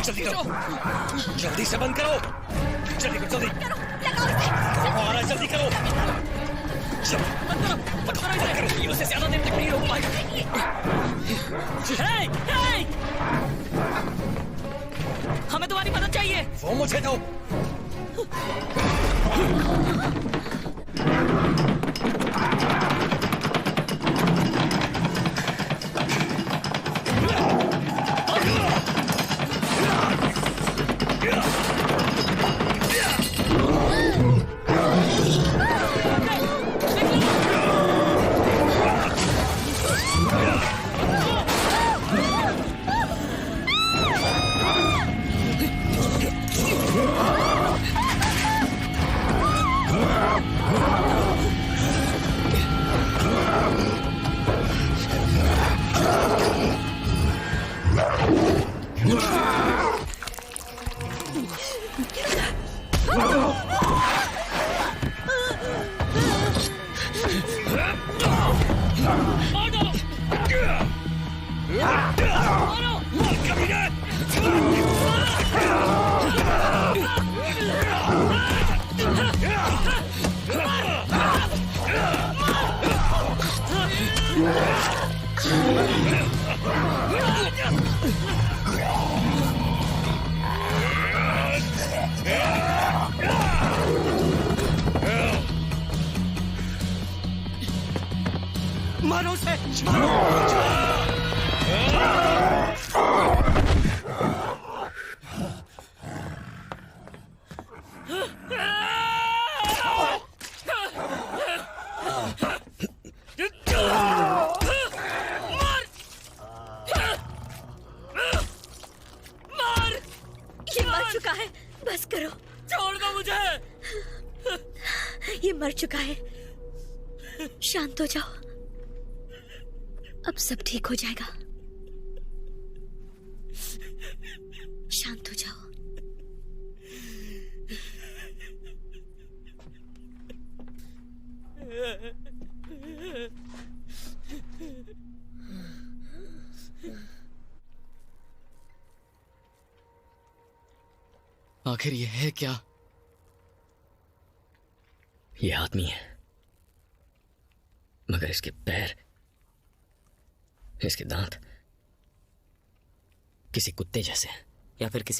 जल्दी करो, जल्दी से बंद करो, जल्दी करो, जल्दी करो, लगाओ इसे। आ रहा है, जल्दी करो, बंद करो, ये उससे ज्यादा देर तक नहीं रोक पाएगा। हमें तुम्हारी मदद चाहिए। वो मुझे दो। मारो उसे, ये मर चुका है, बस करो। छोड़ दो मुझे। ये मर चुका है, शांत हो जाओ, अब सब ठीक हो जाएगा। शांत हो जाओ। आखिर ये है क्या? ये आदमी है, मगर इसके पैर, इसके दांत किसी कुत्ते जैसे हैं, या फिर किसी